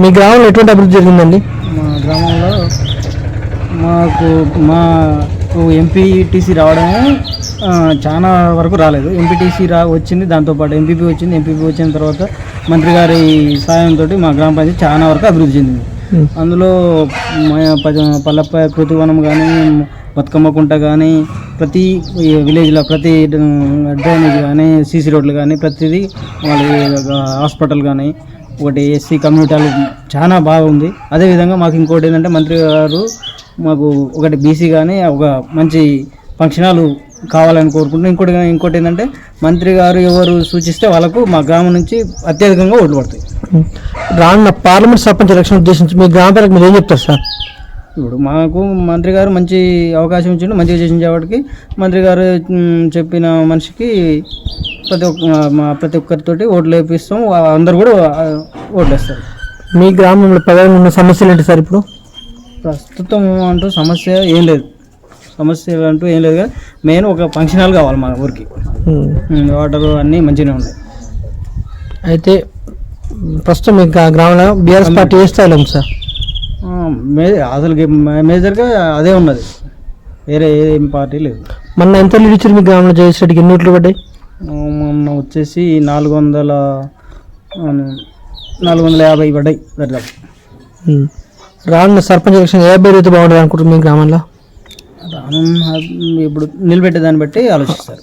మీ గ్రామంలో ఎటువంటి అభివృద్ధి జరిగిందండి? మా గ్రామంలో మాకు ఎంపీటీసీ రావడమే చాలా వరకు రాలేదు. ఎంపీటీసీ వచ్చింది, దాంతోపాటు ఎంపీపీ వచ్చింది. ఎంపీపీ వచ్చిన తర్వాత మంత్రి గారి సాయంతో మా గ్రామ పంచాయతీ చాలా వరకు అభివృద్ధి చెందింది. అందులో పల్లెపై కృతివనం కానీ, బతుకమ్మ కుంట కానీ, ప్రతి విలేజ్లో ప్రతి డ్రైనేజ్ కానీ, సీసీ రోడ్లు కానీ, ప్రతిదీ వాళ్ళ హాస్పిటల్ కానీ, ఒకటి ఎస్సీ కమ్యూనిటీలు చాలా బాగుంది. అదేవిధంగా మాకు ఇంకోటి ఏంటంటే మంత్రి గారు మాకు ఒకటి బీసీ కానీ ఒక మంచి ఫంక్షన్ హాల్ కావాలని కోరుకుంటున్నాం. ఇంకోటి ఏంటంటే మంత్రి గారు ఎవరు సూచిస్తే వాళ్ళకు మా గ్రామం నుంచి అత్యధికంగా ఓట్లు పడతాయి. రానున్న పార్లమెంట్ సర్పంచ్ ఎలక్షన్ ఉద్దేశించి మీ గ్రామ ప్రజలకు మీరు ఏం చెప్తారు సార్? ఇప్పుడు మాకు మంత్రి గారు మంచి అవకాశం ఇచ్చిండు, మంచిగా చేసిన వాటికి మంత్రి గారు చెప్పిన మనిషికి ప్రతి ఒక్కరితోటి ఓట్లు వేపిస్తాం. అందరు కూడా ఓట్లు వేస్తారు. మీ గ్రామంలో ప్రధానంగా ఉన్న సమస్యలు ఏంటి సార్? ఇప్పుడు ప్రస్తుతం అంటూ సమస్య ఏం లేదు కానీ మెయిన్ ఒక ఫంక్షన్ హాల్ కావాలి మన ఊరికి. వాటర్ అన్నీ మంచిగానే ఉన్నాయి. అయితే ప్రస్తుతం మీ గ్రామంలో బీఆర్ఎస్ పార్టీ ఏ స్థాయిలో ఉంది సార్? అసలు మేజర్గా అదే ఉన్నది, వేరే ఏం పార్టీ లేదు. మొన్న ఎంత లీడ్ ఇచ్చారు మీ గ్రామంలో? జగదీష్ రెడ్డికి ఎన్ని ఓట్లు పడ్డాయి? మొన్న వచ్చేసి 450 పడ్డాయి. రానున్న సర్పంచ్ ఎలక్షన్ ఏ అభ్యర్థి బాగుంటుంది అనుకుంటారు మీ గ్రామంలో? ఇప్పుడు నిలబెట్టే దాన్ని బట్టి ఆలోచిస్తారు.